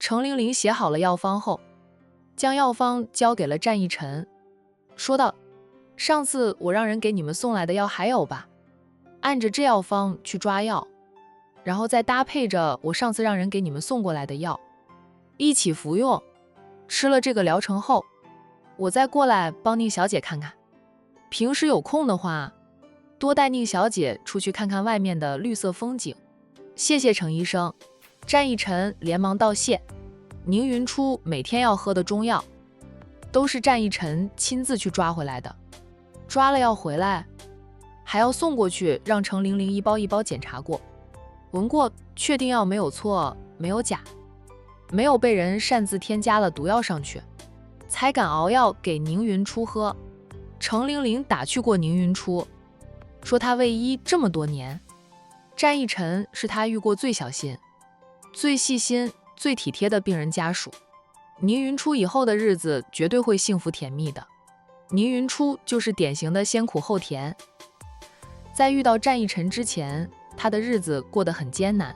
程玲玲写好了药方后，将药方交给了战一晨，说道：“上次我让人给你们送来的药还有吧？按着这药方去抓药，然后再搭配着我上次让人给你们送过来的药，一起服用。吃了这个疗程后，我再过来帮宁小姐看看。平时有空的话，多带宁小姐出去看看外面的绿色风景。谢谢程医生。”战一晨连忙道谢。宁云初每天要喝的中药，都是战一晨亲自去抓回来的。抓了药回来，还要送过去让程玲玲一包一包检查过，闻过，确定药没有错，没有假，没有被人擅自添加了毒药上去，才敢熬药给宁云初喝。程玲玲打趣过宁云初，说她为医这么多年，战一晨是她遇过最小心、最细心、最体贴的病人家属。宁云初以后的日子绝对会幸福甜蜜的。宁云初就是典型的先苦后甜。在遇到战一晨之前，他的日子过得很艰难。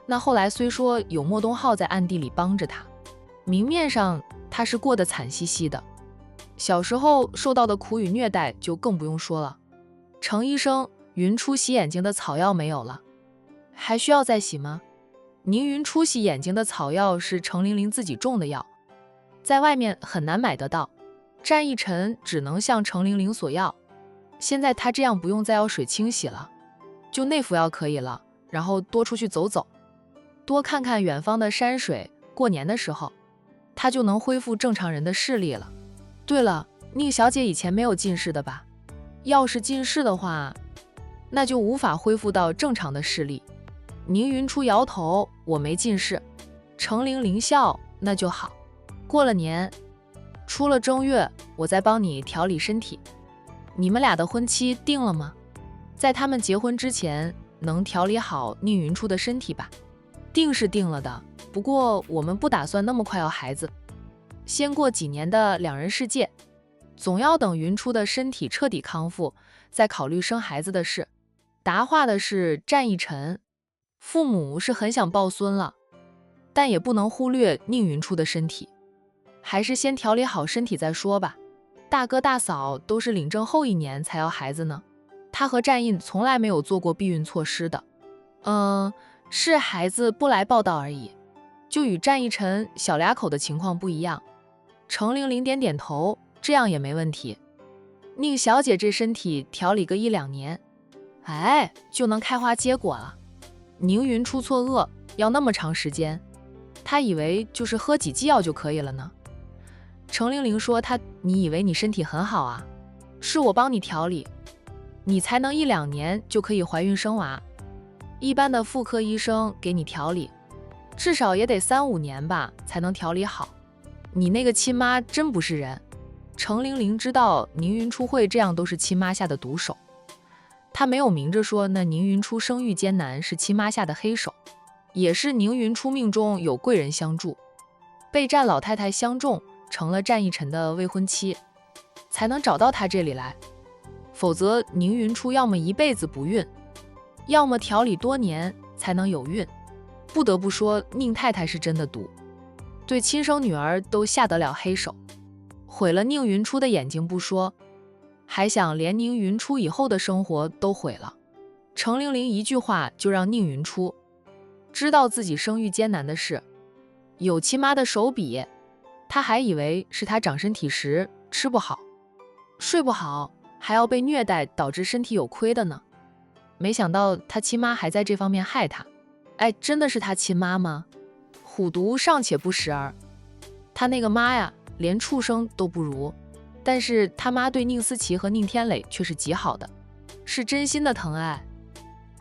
那后来虽说有莫东浩在暗地里帮着他，明面上他是过得惨兮兮的。小时候受到的苦与虐待就更不用说了。程医生，云初洗眼睛的草药没有了，还需要再洗吗？宁云初洗眼睛的草药是程玲玲自己种的药，在外面很难买得到。战一晨只能向程玲玲索要。现在他这样不用再要水清洗了，就内服药可以了。然后多出去走走，多看看远方的山水，过年的时候他就能恢复正常人的视力了。对了，宁小姐以前没有近视的吧？要是近视的话，那就无法恢复到正常的视力。宁云初摇头，我没近视。程玲玲笑，那就好。过了年，出了正月，我再帮你调理身体。你们俩的婚期定了吗？在他们结婚之前，能调理好宁云初的身体吧？定是定了的，不过我们不打算那么快要孩子，先过几年的两人世界，总要等云初的身体彻底康复，再考虑生孩子的事。答话的是战一晨。父母是很想抱孙了，但也不能忽略宁云初的身体，还是先调理好身体再说吧。大哥大嫂都是领证后1年才要孩子呢，他和战印从来没有做过避孕措施的。是孩子不来报道而已，就与战一晨小俩口的情况不一样。程玲玲点点头，这样也没问题。宁小姐这身体调理个1-2年，就能开花结果了。宁云初错愕，要那么长时间？他以为就是喝几剂药就可以了呢。程玲玲说你以为你身体很好啊？是我帮你调理，你才能1-2年就可以怀孕生娃。一般的妇科医生给你调理，至少也得3-5年吧，才能调理好。你那个亲妈真不是人。程玲玲知道宁云初会这样都是亲妈下的毒手，她没有明着说那宁云初生育艰难是亲妈下的黑手，也是宁云初命中有贵人相助，被战老太太相中，成了战一晨的未婚妻，才能找到她这里来。否则宁云初要么一辈子不孕，要么调理多年才能有孕。不得不说宁太太是真的毒，对亲生女儿都下得了黑手，毁了宁云初的眼睛不说，还想连宁云初以后的生活都毁了。程玲玲一句话就让宁云初知道自己生育艰难的事，有亲妈的手笔，她还以为是她长身体时吃不好睡不好，还要被虐待导致身体有亏的呢。没想到她亲妈还在这方面害她。真的是她亲妈吗？虎毒尚且不食儿，她那个妈呀，连畜生都不如。但是他妈对宁思琪和宁天磊却是极好的，是真心的疼爱，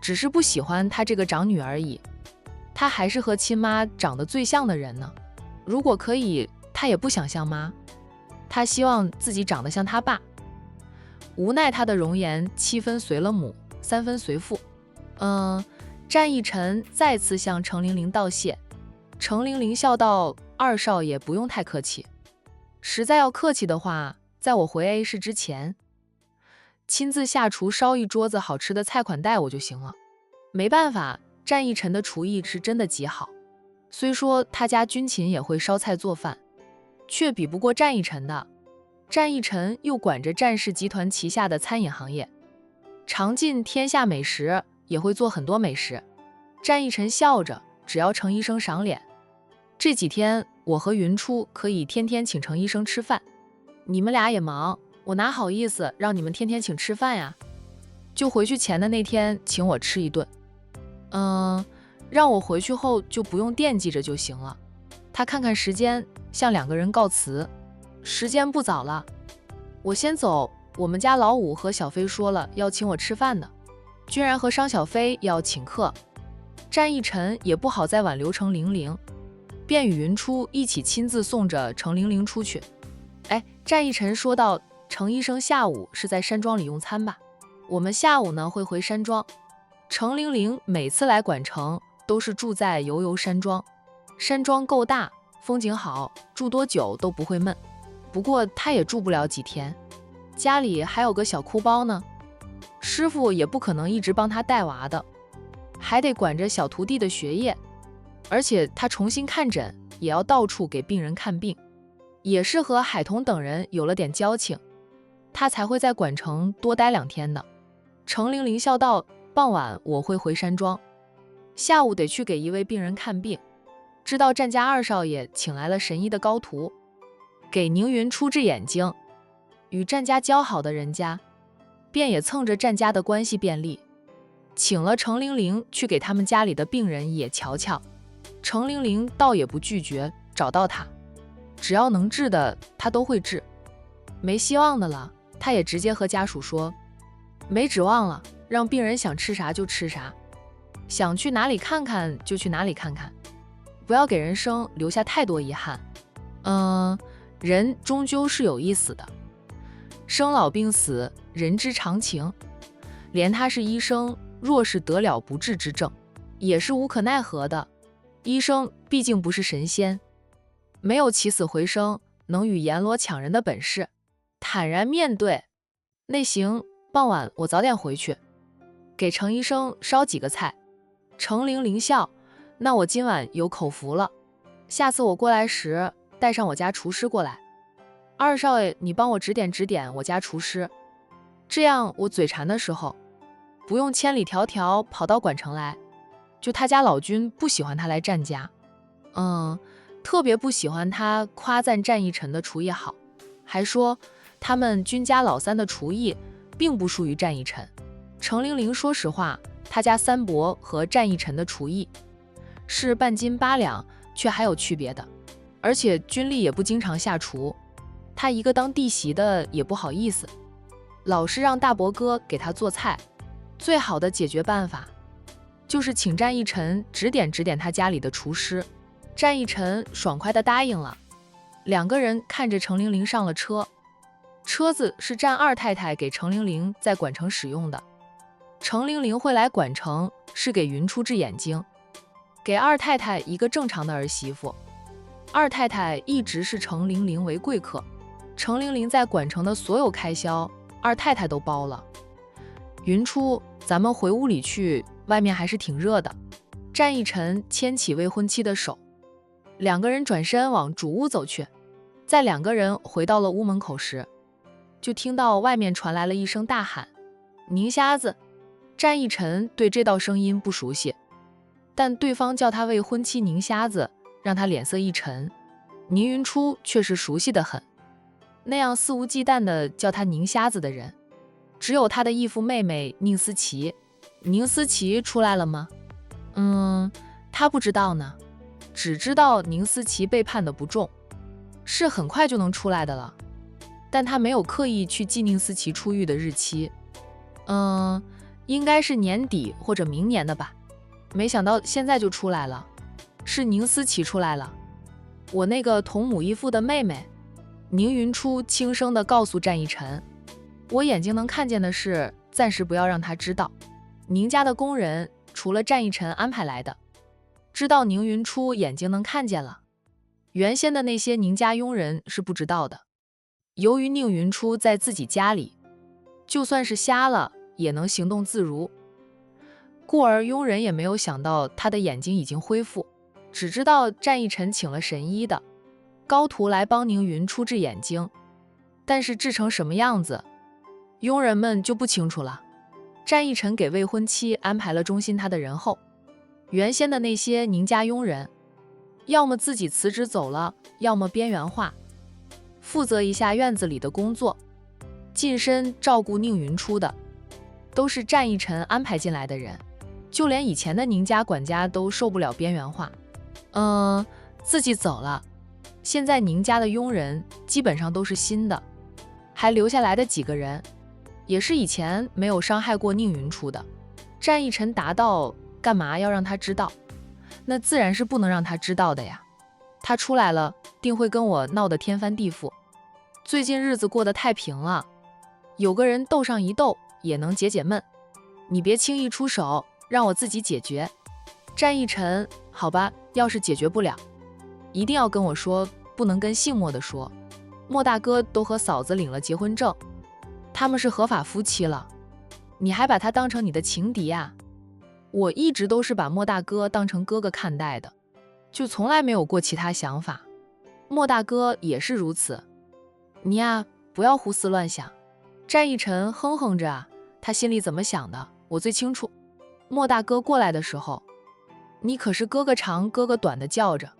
只是不喜欢他这个长女而已。他还是和亲妈长得最像的人呢，如果可以，他也不想像妈，他希望自己长得像他爸。无奈他的容颜7分随了母，3分随父。战一晨再次向程玲玲道谢。程玲玲笑道：“二少爷不用太客气，实在要客气的话，在我回 A 市之前，亲自下厨烧一桌子好吃的菜款待我就行了。”没办法，战一晨的厨艺是真的极好，虽说他家军勤也会烧菜做饭，却比不过战一臣的。战一臣又管着战氏集团旗下的餐饮行业，尝尽天下美食，也会做很多美食。战一臣笑着，只要程医生赏脸。这几天我和云初可以天天请程医生吃饭，你们俩也忙，我哪好意思让你们天天请吃饭呀？就回去前的那天请我吃一顿。让我回去后就不用惦记着就行了。他看看时间，向两个人告辞。时间不早了，我先走。我们家老五和小飞说了要请我吃饭的，居然和商小飞要请客。战一臣也不好再挽留程玲玲，便与云初一起亲自送着程玲玲出去。战一臣说道，程医生下午是在山庄里用餐吧？我们下午呢会回山庄。程玲玲每次来管城都是住在悠悠山庄，山庄够大，风景好，住多久都不会闷。不过她也住不了几天，家里还有个小哭包呢，师傅也不可能一直帮她带娃的，还得管着小徒弟的学业，而且她重新看诊也要到处给病人看病，也是和海童等人有了点交情，她才会在管城多待2天的。程玲玲笑道，傍晚我会回山庄，下午得去给一位病人看病。知道战家二少爷请来了神医的高徒，给宁云初治眼睛。与战家交好的人家，便也蹭着战家的关系便利，请了程玲玲去给他们家里的病人也瞧瞧。程玲玲倒也不拒绝，找到他，只要能治的他都会治，没希望的了，他也直接和家属说，没指望了，让病人想吃啥就吃啥，想去哪里看看就去哪里看看，不要给人生留下太多遗憾。人终究是有一死的，生老病死，人之常情。连他是医生，若是得了不治之症，也是无可奈何的。医生毕竟不是神仙，没有起死回生，能与阎罗抢人的本事，坦然面对。那行，傍晚我早点回去，给程医生烧几个菜。程玲玲笑，那我今晚有口福了，下次我过来时带上我家厨师过来。二少爷，你帮我指点指点我家厨师，这样我嘴馋的时候不用千里迢迢跑到管城来。就他家老君不喜欢他来战家，特别不喜欢他夸赞战一臣的厨艺好，还说他们军家老三的厨艺并不输于战一臣。程玲玲说实话，他家三伯和战一臣的厨艺是半斤八两，却还有区别的，而且军力也不经常下厨，他一个当弟媳的也不好意思，老是让大伯哥给他做菜。最好的解决办法就是请战一臣指点指点他家里的厨师。战一臣爽快地答应了。两个人看着程玲玲上了车，车子是战二太太给程玲玲在管城使用的。程玲玲会来管城是给云初治眼睛，给二太太一个正常的儿媳妇。二太太一直是程玲玲为贵客，程玲玲在管城的所有开销二太太都包了。云初，咱们回屋里去，外面还是挺热的。战一臣牵起未婚妻的手，两个人转身往主屋走去。在两个人回到了屋门口时，就听到外面传来了一声大喊，宁瞎子。战一臣对这道声音不熟悉，但对方叫他未婚妻宁瞎子，让他脸色一沉。宁云初却是熟悉得很，那样肆无忌惮地叫他宁瞎子的人，只有他的义父妹妹宁思琪。宁思琪出来了吗？他不知道呢，只知道宁思琪被判的不重，是很快就能出来的了，但他没有刻意去记宁思琪出狱的日期。应该是年底或者明年的吧，没想到现在就出来了，是宁思琪出来了，我那个同母异父的妹妹。宁云初轻声地告诉战一臣，我眼睛能看见的事，暂时不要让他知道。宁家的工人除了战一臣安排来的，知道宁云初眼睛能看见了，原先的那些宁家佣人是不知道的。由于宁云初在自己家里，就算是瞎了也能行动自如，故而佣人也没有想到他的眼睛已经恢复。只知道战义臣请了神医的高徒来帮宁云初治眼睛，但是治成什么样子，佣人们就不清楚了。战义臣给未婚妻安排了忠心他的人后，原先的那些宁家佣人，要么自己辞职走了，要么边缘化，负责一下院子里的工作，近身照顾宁云初的，都是战义臣安排进来的人。就连以前的宁家管家都受不了边缘化，自己走了。现在宁家的佣人基本上都是新的，还留下来的几个人，也是以前没有伤害过宁云初的。战义臣答道：干嘛要让他知道？那自然是不能让他知道的呀。他出来了，定会跟我闹得天翻地覆。最近日子过得太平了，有个人斗上一斗也能解解闷。你别轻易出手，让我自己解决。战义臣：好吧，要是解决不了，一定要跟我说，不能跟姓莫的说。莫大哥都和嫂子领了结婚证，他们是合法夫妻了，你还把他当成你的情敌啊？我一直都是把莫大哥当成哥哥看待的，就从来没有过其他想法。莫大哥也是如此。你呀，不要胡思乱想。战义臣哼哼着啊，他心里怎么想的，我最清楚。莫大哥过来的时候，你可是哥哥长哥哥短的叫着，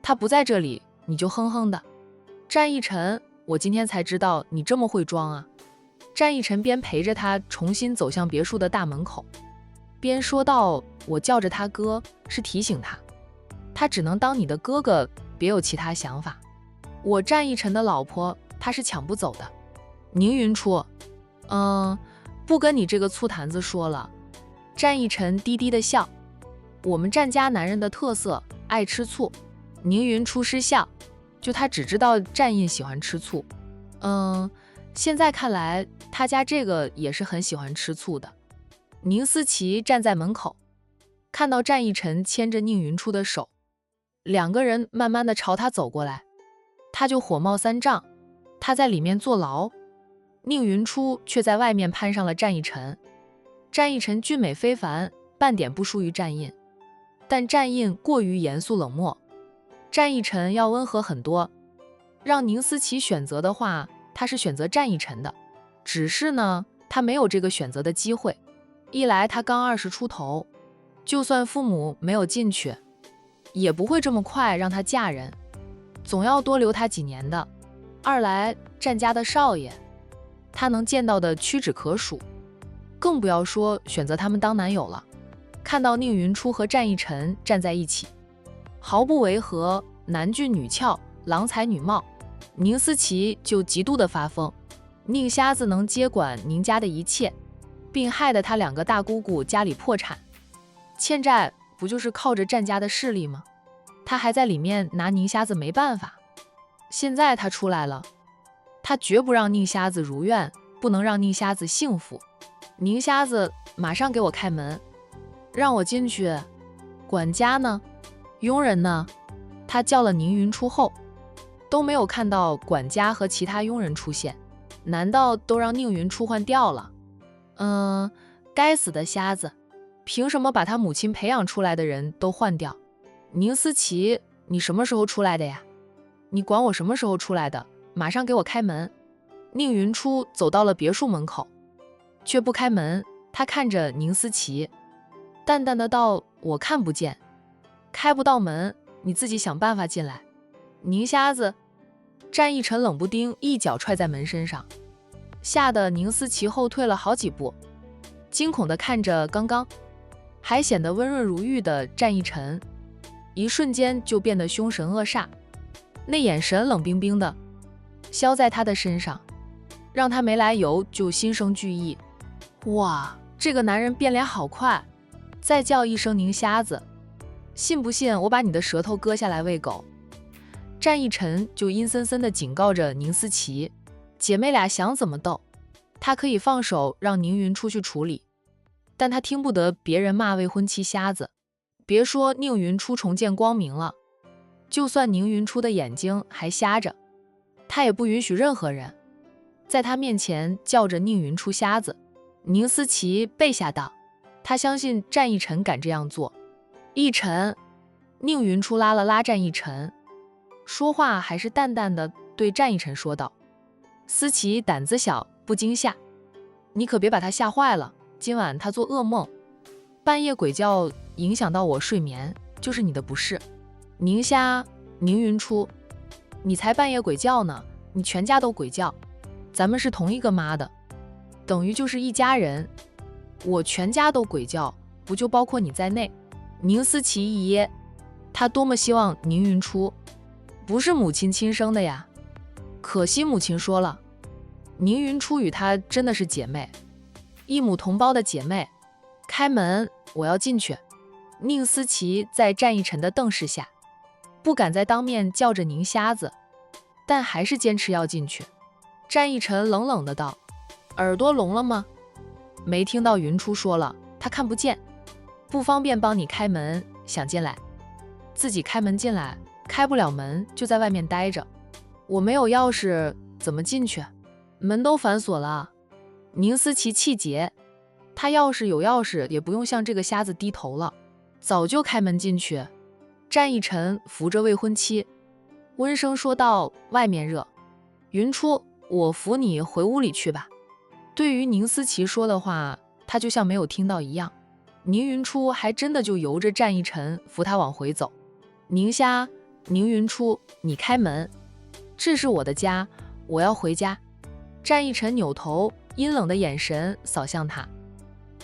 他不在这里，你就哼哼的。战义臣，我今天才知道你这么会装啊。战义臣边陪着他重新走向别墅的大门口，边说道：我叫着他哥，是提醒他，他只能当你的哥哥，别有其他想法。我战义臣的老婆，他是抢不走的。宁云初，不跟你这个醋坛子说了。战义臣低低的笑，我们战家男人的特色，爱吃醋。宁云初失笑，就他只知道战印喜欢吃醋。现在看来，他家这个也是很喜欢吃醋的。宁思琪站在门口，看到战义臣牵着宁云初的手，两个人慢慢的朝他走过来，他就火冒三丈。他在里面坐牢，宁云初却在外面攀上了战义臣。战义臣俊美非凡，半点不输于战印，但战印过于严肃冷漠，战义臣要温和很多。让宁思琪选择的话，他是选择战义臣的，只是呢，他没有这个选择的机会。一来他刚20出头，就算父母没有进去，也不会这么快让他嫁人，总要多留他几年的。二来战家的少爷，他能见到的屈指可数，更不要说选择他们当男友了。看到宁云初和战义臣站在一起，毫不违和，男俊女俏，郎才女貌，宁思琪就极度的发疯。宁瞎子能接管宁家的一切，并害得他两个大姑姑家里破产，欠债不就是靠着战家的势力吗？他还在里面拿宁瞎子没办法。现在他出来了，他绝不让宁瞎子如愿，不能让宁瞎子幸福。宁瞎子，马上给我开门，让我进去。管家呢？佣人呢？他叫了宁云初后，都没有看到管家和其他佣人出现，难道都让宁云初换掉了？该死的瞎子，凭什么把他母亲培养出来的人都换掉？宁思琪，你什么时候出来的呀？你管我什么时候出来的？马上给我开门。宁云初走到了别墅门口，却不开门。他看着宁思琪，淡淡的道：我看不见，开不到门，你自己想办法进来。宁瞎子，战义臣冷不丁一脚踹在门身上，吓得宁思琪后退了好几步，惊恐地看着刚刚还显得温润如玉的战义臣，一瞬间就变得凶神恶煞，那眼神冷冰冰的，消在他的身上，让他没来由就心生惧意。哇，这个男人变脸好快！再叫一声宁瞎子，信不信我把你的舌头割下来喂狗？战义臣就阴森森地警告着宁思琪，姐妹俩想怎么斗，他可以放手让宁云出去处理，但他听不得别人骂未婚妻瞎子。别说宁云初重见光明了，就算宁云初的眼睛还瞎着，他也不允许任何人在他面前叫着宁云初瞎子。宁思琪被吓到，他相信战义臣敢这样做。义臣，宁云初拉了拉战一晨，说话还是淡淡的对战一晨说道：思琪胆子小，不惊吓，你可别把他吓坏了，今晚他做噩梦，半夜鬼叫影响到我睡眠，就是你的不是。宁云初，你才半夜鬼叫呢，你全家都鬼叫，咱们是同一个妈的，等于就是一家人，我全家都鬼叫，不就包括你在内？宁思琪一噎，他多么希望宁云初不是母亲亲生的呀，可惜母亲说了，宁云初与她真的是姐妹，一母同胞的姐妹。开门，我要进去。宁思琪在战一晨的瞪视下，不敢再当面叫着宁瞎子，但还是坚持要进去。战一晨冷冷的道：耳朵聋了吗？没听到云初说了，他看不见，不方便帮你开门，想进来自己开门进来，开不了门就在外面待着。我没有钥匙，怎么进去？门都反锁了。宁思琪气结，他要是有钥匙，也不用向这个瞎子低头了，早就开门进去。战一晨扶着未婚妻，温声说道：外面热，云初，我扶你回屋里去吧。对于宁思琪说的话，他就像没有听到一样。宁云初还真的就由着战一晨扶他往回走。宁云初，你开门，这是我的家，我要回家。战一晨扭头，阴冷的眼神扫向他。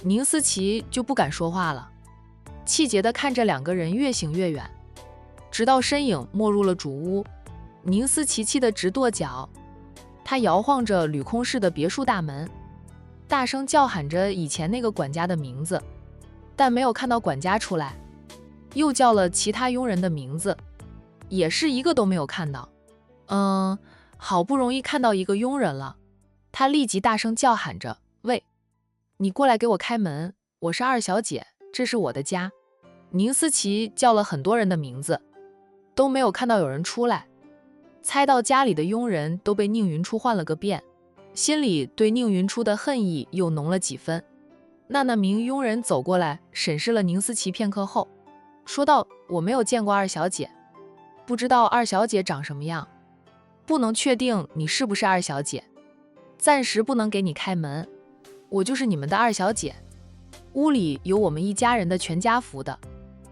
宁思琪就不敢说话了，气结地看着两个人越行越远，直到身影没入了主屋。宁思琪气得直跺脚，他摇晃着铝空式的别墅大门，大声叫喊着以前那个管家的名字，但没有看到管家出来，又叫了其他佣人的名字，也是一个都没有看到。好不容易看到一个佣人了，他立即大声叫喊着：喂，你过来给我开门，我是二小姐，这是我的家。宁思琪叫了很多人的名字，都没有看到有人出来，猜到家里的佣人都被宁云初换了个遍，心里对宁云初的恨意又浓了几分。那名佣人走过来，审视了宁思琪片刻后，说道：我没有见过二小姐，不知道二小姐长什么样，不能确定你是不是二小姐，暂时不能给你开门。我就是你们的二小姐，屋里有我们一家人的全家福的，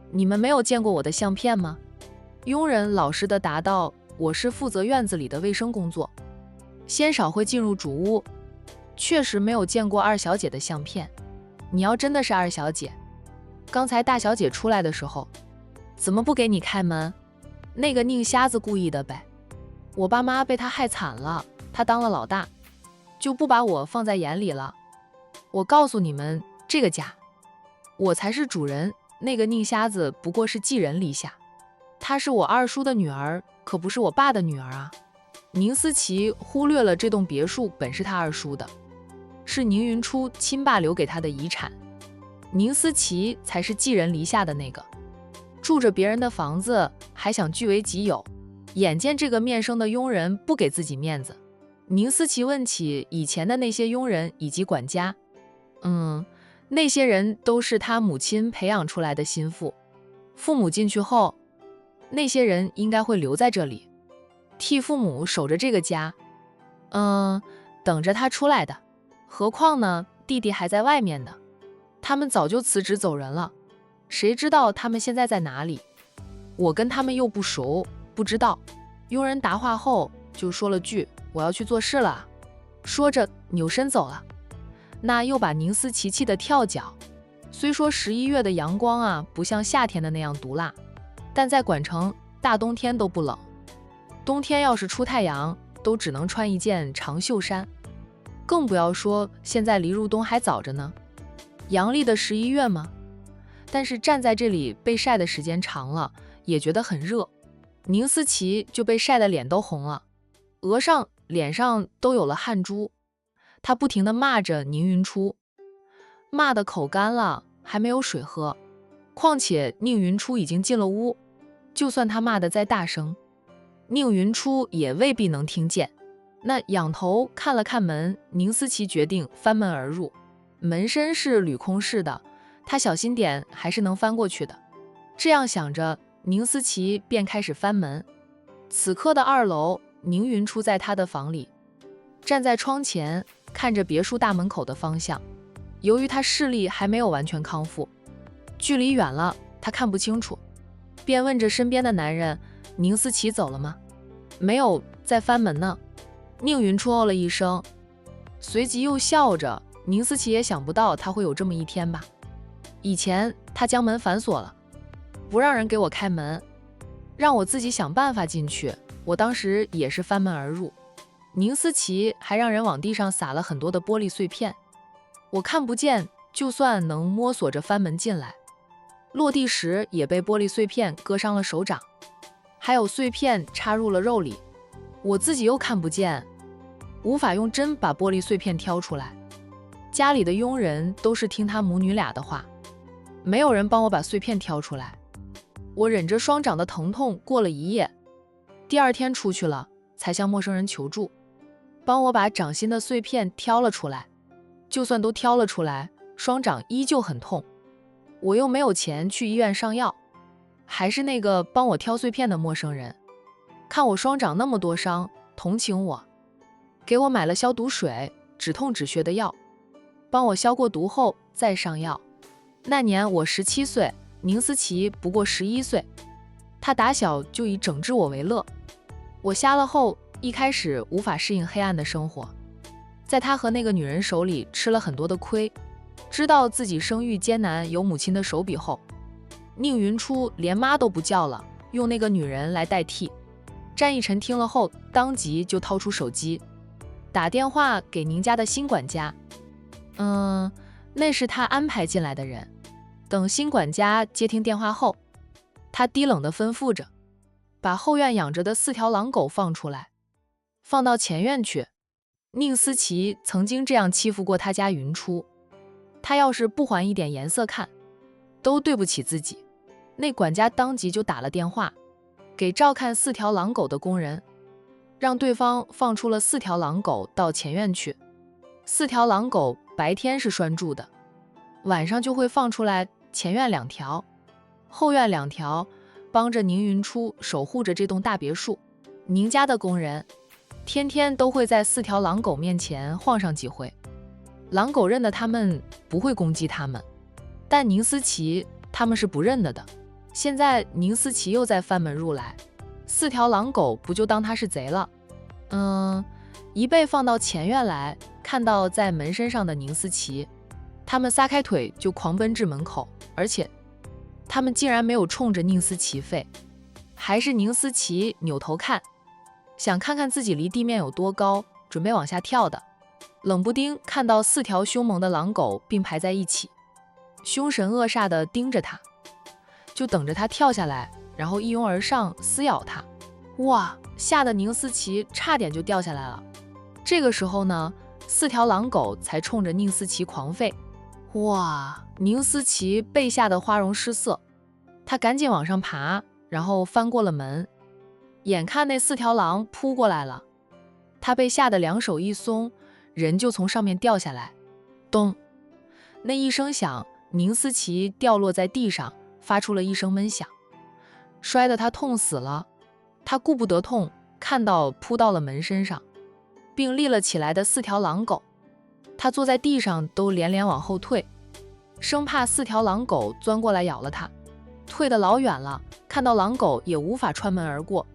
你们没有见过我的相片吗？佣人老实地答道：我是负责院子里的卫生工作，鲜少会进入主屋，确实没有见过二小姐的相片。你要真的是二小姐，刚才大小姐出来的时候，怎么不给你开门？那个宁瞎子故意的呗，我爸妈被他害惨了，他当了老大，就不把我放在眼里了。我告诉你们，这个家我才是主人，那个宁瞎子不过是寄人篱下，她是我二叔的女儿，可不是我爸的女儿啊。宁思琪忽略了这栋别墅本是他二叔的，是宁云初亲爸留给他的遗产，宁思琪才是寄人篱下的那个，住着别人的房子还想据为己有。眼见这个面生的佣人不给自己面子，宁思琪问起以前的那些佣人以及管家，那些人都是他母亲培养出来的心腹，父母进去后，那些人应该会留在这里，替父母守着这个家，等着他出来的。何况呢，弟弟还在外面呢，他们早就辞职走人了，谁知道他们现在在哪里？我跟他们又不熟，不知道。佣人答话后就说了句：我要去做事了，说着扭身走了。那又把宁思琪气得跳脚。虽说11月的阳光啊，不像夏天的那样毒辣，但在管城大冬天都不冷，冬天要是出太阳，都只能穿一件长袖衫，更不要说现在离入冬还早着呢。阳历的11月吗？但是站在这里被晒的时间长了，也觉得很热。宁思琪就被晒得脸都红了，额上、脸上都有了汗珠。他不停地骂着宁云初，骂得口干了，还没有水喝。况且宁云初已经进了屋，就算他骂得再大声，宁云初也未必能听见。那仰头看了看门，宁思琪决定翻门而入。门身是铝空式的，他小心点还是能翻过去的。这样想着，宁思琪便开始翻门。此刻的2楼，宁云初在他的房里，站在窗前，看着别墅大门口的方向。由于他视力还没有完全康复，距离远了，他看不清楚，便问着身边的男人：“宁思琪走了吗？”“没有，在翻门呢。”宁云初哦了一声，随即又笑着。宁思琪也想不到他会有这么一天吧。以前他将门反锁了，不让人给我开门，让我自己想办法进去。我当时也是翻门而入。宁思琪还让人往地上撒了很多的玻璃碎片，我看不见，就算能摸索着翻门进来，落地时也被玻璃碎片割伤了手掌，还有碎片插入了肉里，我自己又看不见，无法用针把玻璃碎片挑出来。家里的佣人都是听他母女俩的话，没有人帮我把碎片挑出来。我忍着双掌的疼痛过了一夜，第2天出去了，才向陌生人求助，帮我把掌心的碎片挑了出来。就算都挑了出来，双掌依旧很痛，我又没有钱去医院上药。还是那个帮我挑碎片的陌生人，看我双掌那么多伤，同情我，给我买了消毒水、止痛止血的药，帮我消过毒后再上药。那年我17岁，宁思琪不过11岁，他打小就以整治我为乐。我瞎了后，一开始无法适应黑暗的生活，在他和那个女人手里吃了很多的亏，知道自己生育艰难有母亲的手笔后，宁云初连妈都不叫了，用那个女人来代替。战逸晨听了后，当即就掏出手机，打电话给宁家的新管家。那是他安排进来的人。等新管家接听电话后，他低冷地吩咐着，把后院养着的4条狼狗放出来，放到前院去。宁思琪曾经这样欺负过他家云初，他要是不还一点颜色看，都对不起自己。那管家当即就打了电话给照看4条狼狗的工人，让对方放出了4条狼狗到前院去。4条狼狗白天是拴住的，晚上就会放出来，前院2条，后院2条，帮着宁云初守护着这栋大别墅。宁家的工人天天都会在4条狼狗面前晃上几回，狼狗认得他们，不会攻击他们，但宁思琪他们是不认得的。现在宁思琪又在翻门入来，4条狼狗不就当他是贼了？一被放到前院来，看到在门身上的宁思琪，他们撒开腿就狂奔至门口，而且他们竟然没有冲着宁思琪吠，还是宁思琪扭头看，想看看自己离地面有多高，准备往下跳的。冷不丁看到4条凶猛的狼狗并排在一起，凶神恶煞地盯着他，就等着他跳下来，然后一拥而上撕咬他。哇，吓得宁思琪差点就掉下来了。这个时候呢，4条狼狗才冲着宁思琪狂吠。哇，宁思琪被吓得花容失色，他赶紧往上爬，然后翻过了门。眼看那4条狼扑过来了，他被吓得两手一松，人就从上面掉下来。咚，那一声响，宁思琪掉落在地上，发出了一声闷响，摔得他痛死了。他顾不得痛，看到扑到了门身上并立了起来的4条狼狗，他坐在地上都连连往后退，生怕4条狼狗钻过来咬了他。退得老远了，看到狼狗也无法穿门而过。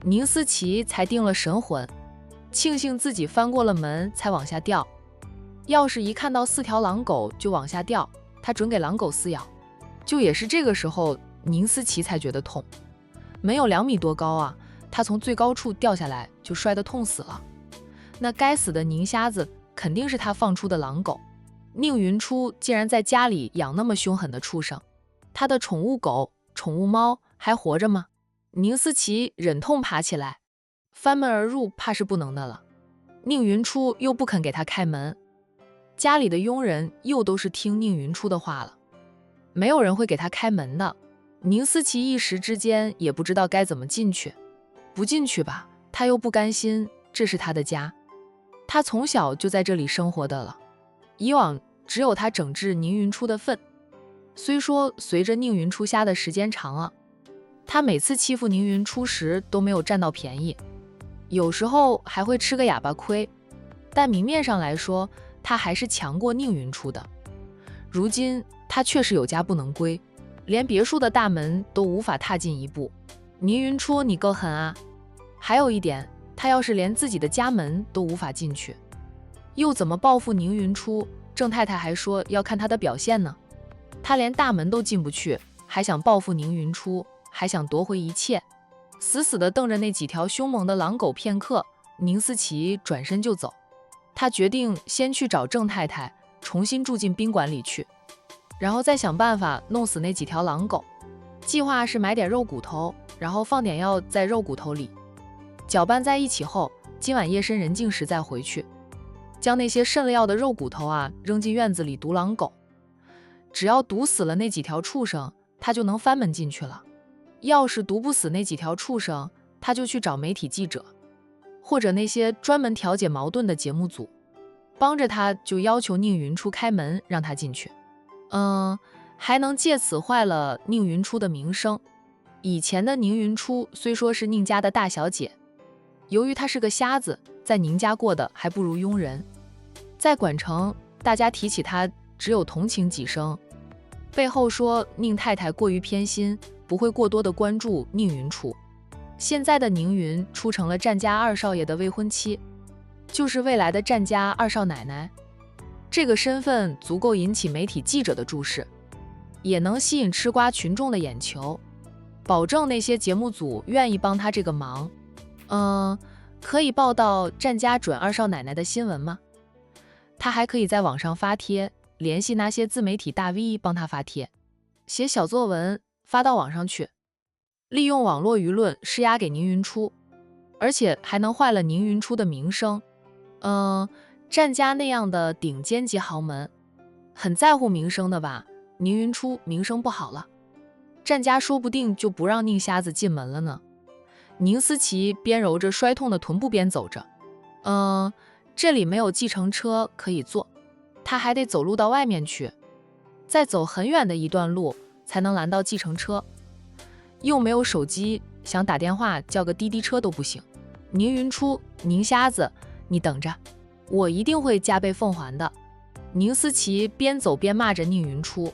宁思琪才定了神魂，庆幸自己翻过了门才往下掉，要是一看到4条狼狗就往下掉，他准给狼狗撕咬。就也是这个时候，宁思琪才觉得痛。门有2米多高啊，他从最高处掉下来就摔得痛死了。那该死的宁瞎子肯定是他放出的狼狗。宁云初竟然在家里养那么凶狠的畜生，他的宠物狗、宠物猫还活着吗？宁思琪忍痛爬起来，翻门而入怕是不能的了。宁云初又不肯给他开门，家里的佣人又都是听宁云初的话了，没有人会给他开门的。宁思琪一时之间也不知道该怎么进去，不进去吧，他又不甘心，这是他的家，他从小就在这里生活的了，以往只有他整治宁云初的份。虽说随着宁云初瞎的时间长了，他每次欺负宁云初时都没有占到便宜，有时候还会吃个哑巴亏，但明面上来说，他还是强过宁云初的。如今他确实有家不能归，连别墅的大门都无法踏进一步。宁云初，你够狠啊！还有一点，他要是连自己的家门都无法进去，又怎么报复宁云初？郑太太还说要看他的表现呢。他连大门都进不去，还想报复宁云初，还想夺回一切，死死地瞪着那几条凶猛的狼狗片刻，宁思琪转身就走。他决定先去找郑太太，重新住进宾馆里去，然后再想办法弄死那几条狼狗。计划是买点肉骨头，然后放点药在肉骨头里，搅拌在一起后，今晚夜深人静时再回去，将那些渗了药的肉骨头扔进院子里毒狼狗。只要毒死了那几条畜生，他就能翻门进去了。要是毒不死那几条畜生，他就去找媒体记者，或者那些专门调解矛盾的节目组，帮着他，就要求宁云初开门让他进去。还能借此坏了宁云初的名声。以前的宁云初虽说是宁家的大小姐，由于她是个瞎子，在宁家过得还不如庸人。在管城，大家提起她只有同情几声，背后说宁太太过于偏心，不会过多的关注宁云初。现在的宁云初成了战家二少爷的未婚妻，就是未来的战家二少奶奶。这个身份足够引起媒体记者的注视，也能吸引吃瓜群众的眼球，保证那些节目组愿意帮他这个忙。可以报道战家准二少奶奶的新闻吗？他还可以在网上发帖，联系那些自媒体大 V 帮他发帖，写小作文发到网上去，利用网络舆论施压给宁云初，而且还能坏了宁云初的名声。战家那样的顶尖级豪门，很在乎名声的吧？宁云初名声不好了，战家说不定就不让宁瞎子进门了呢。宁思琪边揉着衰痛的臀部边走着，这里没有计程车可以坐，他还得走路到外面去，再走很远的一段路才能拦到计程车，又没有手机，想打电话叫个滴滴车都不行。宁云初，宁瞎子，你等着，我一定会加倍奉还的。宁思琪边走边骂着宁云初，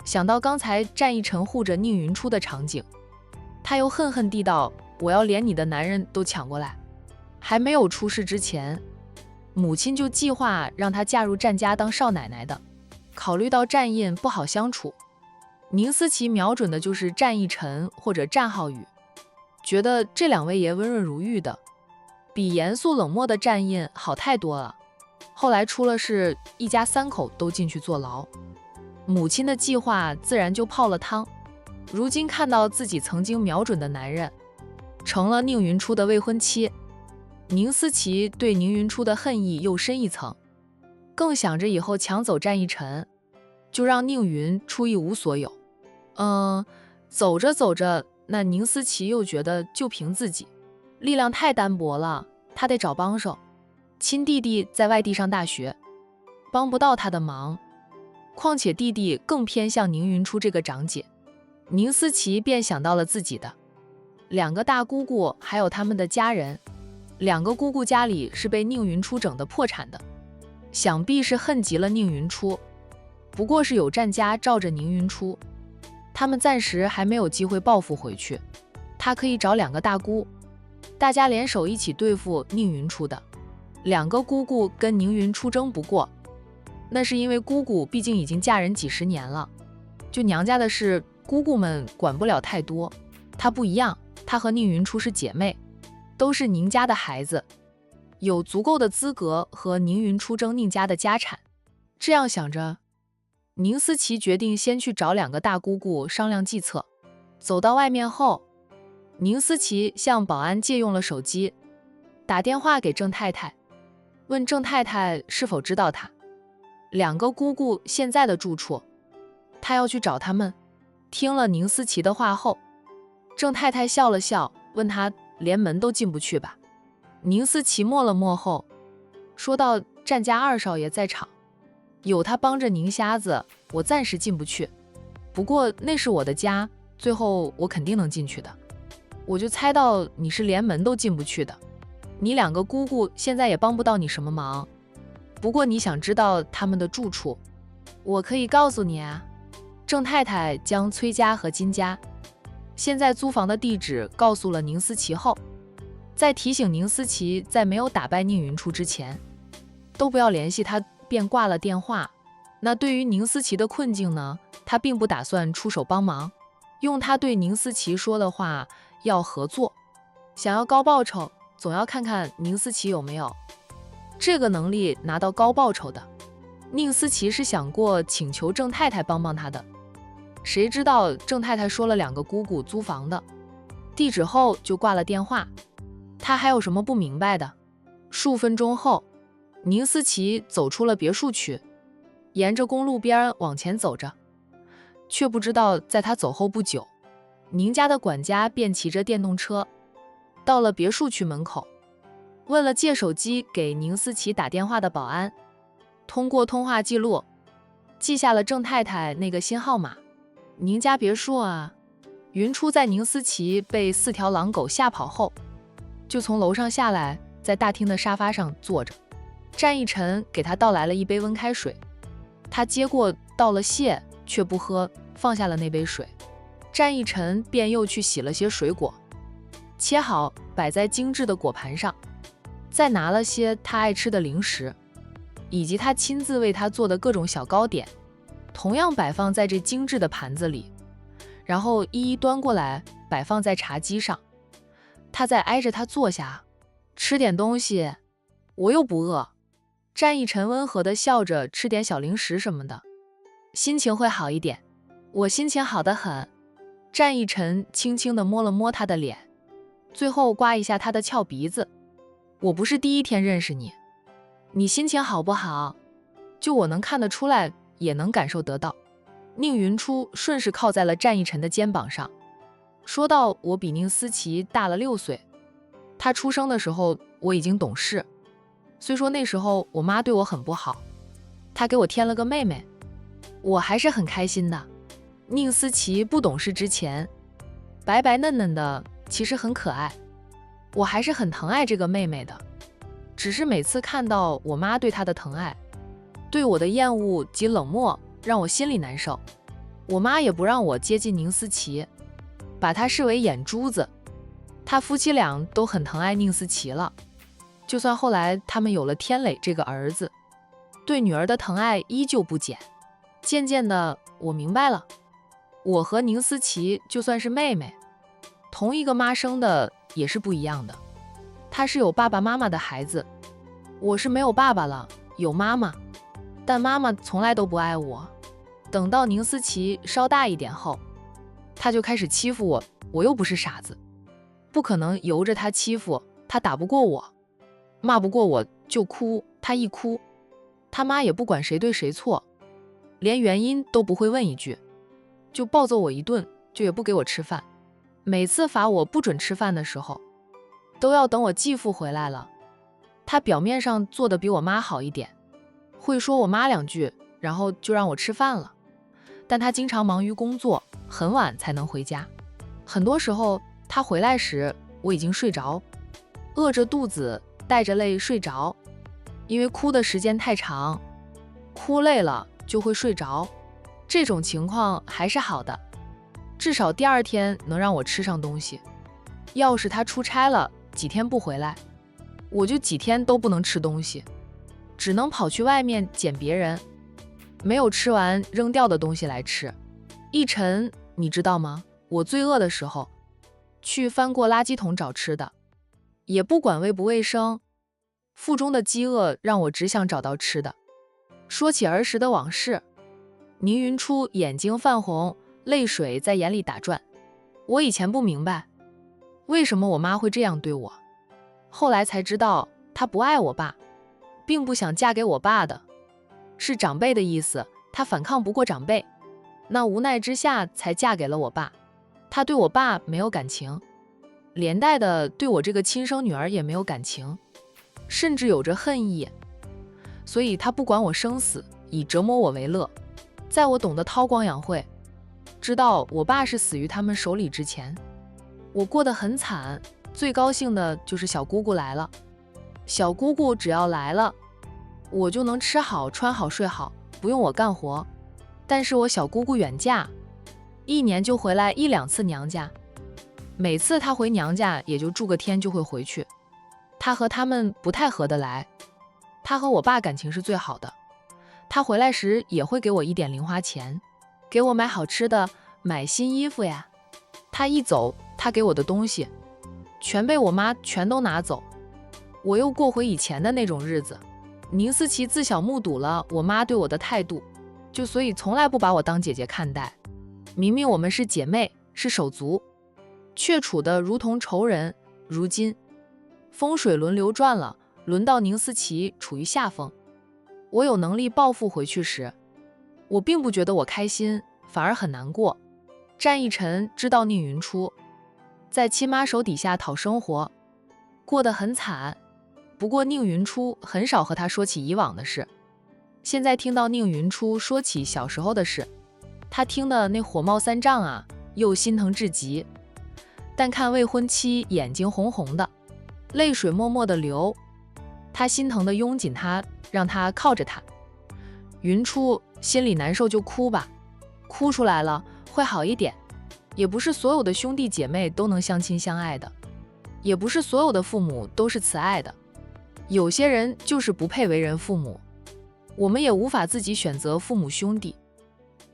想到刚才战一晨护着宁云初的场景，他又恨恨地道：我要连你的男人都抢过来。还没有出事之前，母亲就计划让她嫁入战家当少奶奶的，考虑到战印不好相处，宁思琪瞄准的就是战一晨或者战浩宇，觉得这两位爷温润如玉的，比严肃冷漠的战印好太多了。后来出了事，一家三口都进去坐牢，母亲的计划自然就泡了汤。如今看到自己曾经瞄准的男人成了宁云初的未婚妻，宁思琪对宁云初的恨意又深一层，更想着以后抢走战一晨，就让宁云初一无所有。走着走着，那宁思琪又觉得就凭自己力量太单薄了，他得找帮手。亲弟弟在外地上大学，帮不到他的忙，况且弟弟更偏向宁云初这个长姐。宁思琪便想到了自己的两个大姑姑，还有他们的家人。两个姑姑家里是被宁云初整得破产的，想必是恨极了宁云初，不过是有战家罩着宁云初，他们暂时还没有机会报复回去。他可以找两个大姑，大家联手一起对付宁云初的。两个姑姑跟宁云初争不过，那是因为姑姑毕竟已经嫁人几十年了，就娘家的事姑姑们管不了太多。她不一样，她和宁云初是姐妹，都是宁家的孩子，有足够的资格和宁云初争宁家的家产。这样想着，宁思琪决定先去找两个大姑姑商量计策。走到外面后，宁思琪向保安借用了手机，打电话给郑太太，问郑太太是否知道她两个姑姑现在的住处，她要去找他们。听了宁思琪的话后，郑太太笑了笑，问她连门都进不去吧。宁思琪默了默后说道：战家二少爷在场，有他帮着宁瞎子，我暂时进不去，不过那是我的家，最后我肯定能进去的。我就猜到你是连门都进不去的，你2个姑姑现在也帮不到你什么忙。不过你想知道他们的住处，我可以告诉你啊。郑太太将崔家和金家现在租房的地址告诉了宁思琪后，再提醒宁思琪在没有打败宁云初之前，都不要联系他，便挂了电话。那对于宁思琪的困境呢，他并不打算出手帮忙，用他对宁思琪说的话，要合作，想要高报酬，总要看看宁思琪有没有这个能力拿到高报酬的。宁思琪是想过请求郑太太帮帮他的，谁知道郑太太说了2个姑姑租房的地址后就挂了电话。他还有什么不明白的？数分钟后，宁思琪走出了别墅区，沿着公路边往前走着，却不知道在他走后不久，宁家的管家便骑着电动车到了别墅区门口，问了借手机给宁思琪打电话的保安，通过通话记录记下了郑太太那个新号码。宁家别墅啊。云初在宁思琪被4条狼狗吓跑后，就从楼上下来，在大厅的沙发上坐着。战一晨给他倒来了一杯温开水，他接过倒了谢，却不喝，放下了那杯水。战一晨便又去洗了些水果，切好摆在精致的果盘上，再拿了些他爱吃的零食，以及他亲自为他做的各种小糕点，同样摆放在这精致的盘子里，然后一一端过来摆放在茶几上。他再挨着他坐下，吃点东西，我又不饿。战一晨温和地笑着，吃点小零食什么的，心情会好一点。我心情好得很。战一晨轻轻地摸了摸他的脸，最后刮一下他的翘鼻子。我不是第一天认识你，你心情好不好，就我能看得出来，也能感受得到。宁云初顺势靠在了战一晨的肩膀上，说道，我比宁思琪大了6岁，他出生的时候我已经懂事，虽说那时候我妈对我很不好，她给我添了个妹妹，我还是很开心的。宁思琪不懂事之前，白白嫩嫩的，其实很可爱，我还是很疼爱这个妹妹的。只是每次看到我妈对她的疼爱，对我的厌恶及冷漠，让我心里难受。我妈也不让我接近宁思琪，把她视为眼珠子。她夫妻俩都很疼爱宁思琪了，就算后来他们有了天磊这个儿子，对女儿的疼爱依旧不减。渐渐的，我明白了，我和宁思琪就算是妹妹，同一个妈生的也是不一样的。她是有爸爸妈妈的孩子，我是没有爸爸了，有妈妈，但妈妈从来都不爱我。等到宁思琪稍大一点后，她就开始欺负我，我又不是傻子，不可能由着她欺负，她打不过我，骂不过我就哭，她一哭，他妈也不管谁对谁错，连原因都不会问一句，就暴揍我一顿，就也不给我吃饭。每次罚我不准吃饭的时候，都要等我继父回来了。他表面上做的比我妈好一点，会说我妈2句，然后就让我吃饭了。但他经常忙于工作，很晚才能回家。很多时候他回来时，我已经睡着，饿着肚子，带着泪睡着，因为哭的时间太长，哭累了就会睡着。这种情况还是好的，至少第2天能让我吃上东西。要是他出差了，几天不回来，我就几天都不能吃东西，只能跑去外面捡别人没有吃完扔掉的东西来吃。一晨，你知道吗？我最饿的时候，去翻过垃圾桶找吃的，也不管卫不卫生，腹中的饥饿让我只想找到吃的。说起儿时的往事，宁云初眼睛泛红，泪水在眼里打转。我以前不明白，为什么我妈会这样对我，后来才知道，她不爱我爸，并不想嫁给我爸的，是长辈的意思，她反抗不过长辈，那无奈之下才嫁给了我爸。她对我爸没有感情，连带的对我这个亲生女儿也没有感情，甚至有着恨意，所以她不管我生死，以折磨我为乐。在我懂得韬光养晦，知道我爸是死于他们手里之前，我过得很惨，最高兴的就是小姑姑来了。小姑姑只要来了，我就能吃好穿好睡好，不用我干活。但是我小姑姑远嫁，1年就回来1、2次娘家，每次她回娘家也就住个天就会回去。她和他们不太合得来，她和我爸感情是最好的，她回来时也会给我一点零花钱，给我买好吃的，买新衣服呀。她一走，她给我的东西全被我妈全都拿走，我又过回以前的那种日子。宁思琪自小目睹了我妈对我的态度，所以从来不把我当姐姐看待。明明我们是姐妹，是手足，却处得如同仇人。如今风水轮流转了，轮到宁思琪处于下风。我有能力报复回去时，我并不觉得我开心，反而很难过。战一晨知道宁云初在亲妈手底下讨生活，过得很惨。不过宁云初很少和他说起以往的事。现在听到宁云初说起小时候的事，他听得那火冒三丈啊，又心疼至极。但看未婚妻眼睛红红的，泪水默默地流，他心疼地拥紧他，让他靠着他。云初心里难受就哭吧，哭出来了会好一点。也不是所有的兄弟姐妹都能相亲相爱的，也不是所有的父母都是慈爱的，有些人就是不配为人父母。我们也无法自己选择父母兄弟，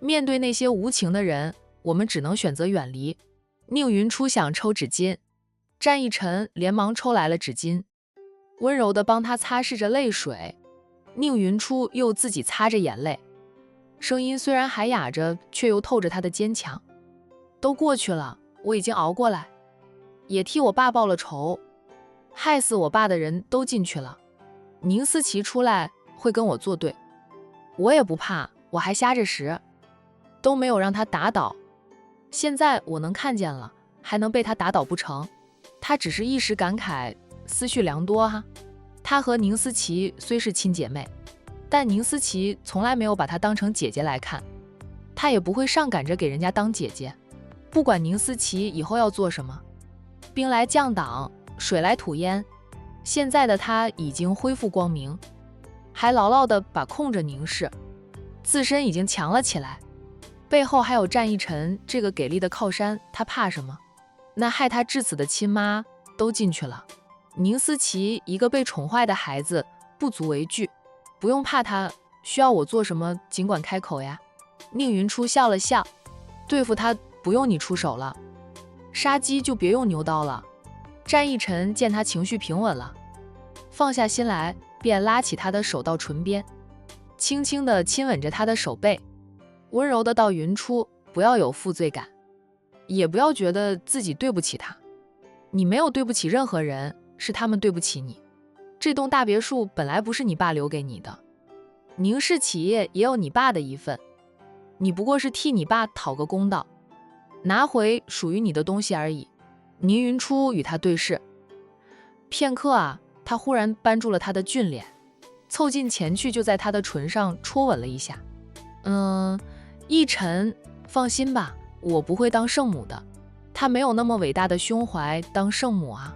面对那些无情的人，我们只能选择远离。宁云初想抽纸巾，战一晨连忙抽来了纸巾，温柔地帮他擦拭着泪水。宁云初又自己擦着眼泪，声音虽然还哑着，却又透着他的坚强。都过去了，我已经熬过来，也替我爸报了仇，害死我爸的人都进去了，宁思琪出来会跟我作对，我也不怕，我还瞎着时，都没有让他打倒。现在我能看见了，还能被他打倒不成？他只是一时感慨，思绪良多哈。他和宁思琪虽是亲姐妹，但宁思琪从来没有把她当成姐姐来看，她也不会上赶着给人家当姐姐。不管宁思琪以后要做什么，兵来将挡，水来土掩，现在的她已经恢复光明，还牢牢地把控着宁氏，自身已经强了起来。背后还有战一晨这个给力的靠山，他怕什么？那害他至此的亲妈都进去了，宁思琪一个被宠坏的孩子不足为惧，不用怕他，需要我做什么尽管开口呀。宁云初笑了笑，对付他不用你出手了，杀鸡就别用牛刀了。战一晨见他情绪平稳了，放下心来，便拉起他的手到唇边，轻轻地亲吻着他的手背，温柔的道：云初，不要有负罪感，也不要觉得自己对不起他，你没有对不起任何人，是他们对不起你。这栋大别墅本来不是你爸留给你的，宁氏企业也有你爸的一份，你不过是替你爸讨个公道，拿回属于你的东西而已。宁云初与他对视片刻啊，他忽然扳住了他的俊脸，凑近前去，就在他的唇上戳吻了一下。一晨，放心吧，我不会当圣母的，他没有那么伟大的胸怀当圣母啊。